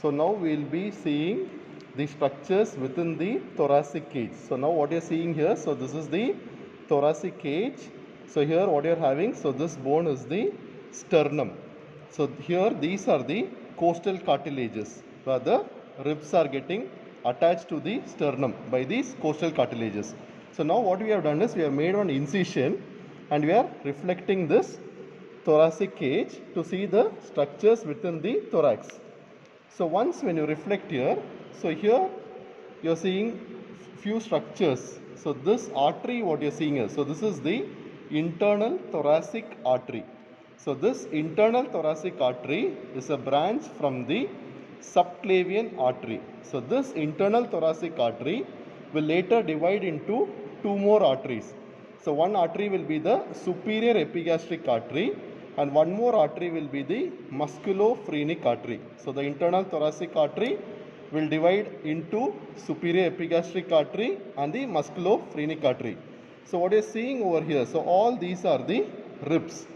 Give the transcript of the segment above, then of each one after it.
So now we will be seeing the structures within the thoracic cage. So now what you are seeing here, so this is the thoracic cage. So here what you are having, so this bone is the sternum. So here these are the costal cartilages where the ribs are getting attached to the sternum by these costal cartilages. So now what we have done is we have made one incision and we are reflecting this thoracic cage to see the structures within the thorax. So once when you reflect here, so here you are seeing few structures. So this artery what you are seeing is, so this is the internal thoracic artery. So this internal thoracic artery is a branch from the subclavian artery. So this internal thoracic artery will later divide into two more arteries. So one artery will be the superior epigastric artery and one more artery will be the musculophrenic artery. So the internal thoracic artery will divide into superior epigastric artery and the musculophrenic artery. So what you are seeing over here, so all these are the ribs.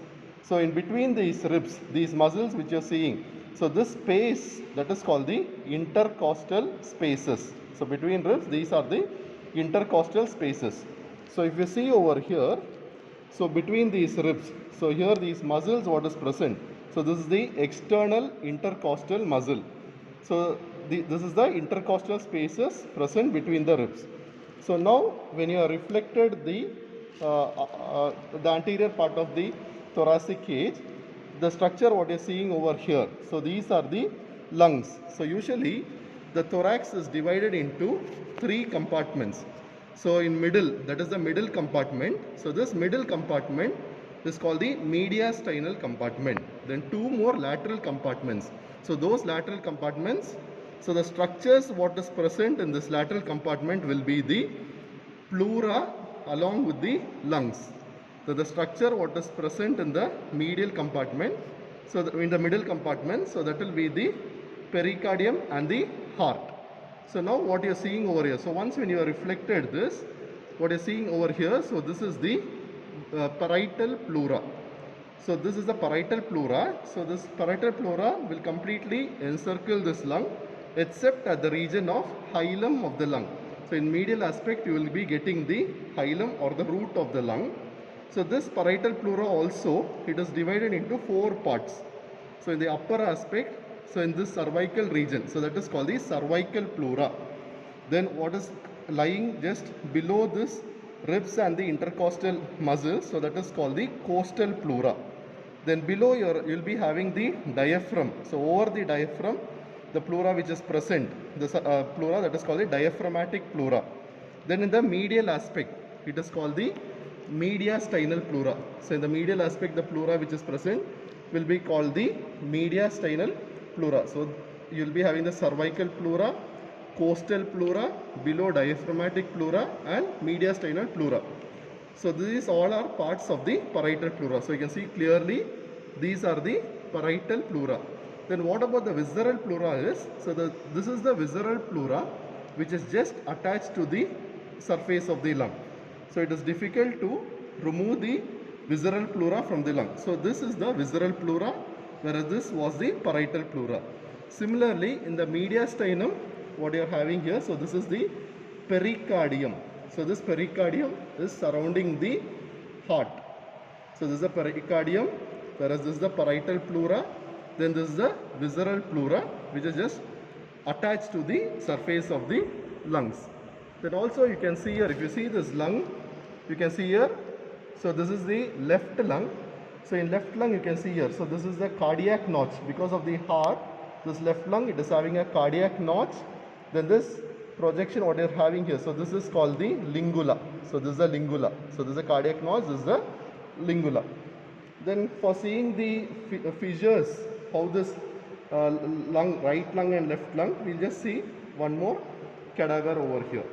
So in between these ribs, these muscles which you are seeing, so this space that is called the intercostal spaces. So between ribs, these are the intercostal spaces. So if you see over here, so between these ribs, so here these muscles what is present. So this is the external intercostal muscle. So this is the intercostal spaces present between the ribs. So now when you are reflected the anterior part of the thoracic cage, the structure what you are seeing over here. So these are the lungs. So usually the thorax is divided into three compartments. So in middle, that is the middle compartment. So this middle compartment is called the mediastinal compartment. Then two more lateral compartments. So those lateral compartments, so the structures what is present in this lateral compartment will be the pleura along with the lungs. So the structure what is present in the medial compartment, so in the middle compartment, so that will be the pericardium and the heart. So now what you are seeing over here, so once when you are reflected this, what you are seeing over here, so this is the parietal pleura. So this is the parietal pleura. So this parietal pleura will completely encircle this lung except at the region of hilum of the lung. So in medial aspect you will be getting the hilum or the root of the lung. So this parietal pleura also, it is divided into four parts. So in the upper aspect, so in this cervical region, so that is called the cervical pleura. Then what is lying just below this ribs and the intercostal muscles, so that is called the costal pleura. Then below you will be having the diaphragm. So over the diaphragm, the pleura which is present, the pleura that is called the diaphragmatic pleura. Then in the medial aspect, it is called the mediastinal pleura. So in the medial aspect, the pleura which is present will be called the mediastinal pleura. So you will be having the cervical pleura, costal pleura, below diaphragmatic pleura and mediastinal pleura. So these all are parts of the parietal pleura. So you can see clearly these are the parietal pleura. Then what about the visceral pleura is, so this is the visceral pleura which is just attached to the surface of the lung. So it is difficult to remove the visceral pleura from the lung. So this is the visceral pleura, whereas this was the parietal pleura. Similarly, in the mediastinum, what you are having here, so this is the pericardium. So this pericardium is surrounding the heart. So this is the pericardium, whereas this is the parietal pleura. Then this is the visceral pleura, which is just attached to the surface of the lungs. Then also you can see here, if you see this lung, you can see here, so this is the left lung. So in left lung you can see here, so this is the cardiac notch. Because of the heart, this left lung, it is having a cardiac notch. Then this projection what you are having here, so this is called the lingula. So this is the lingula. So this is a cardiac notch, this is the lingula. Then for seeing the fissures, how this lung, right lung and left lung, we'll just see one more cadaver over here.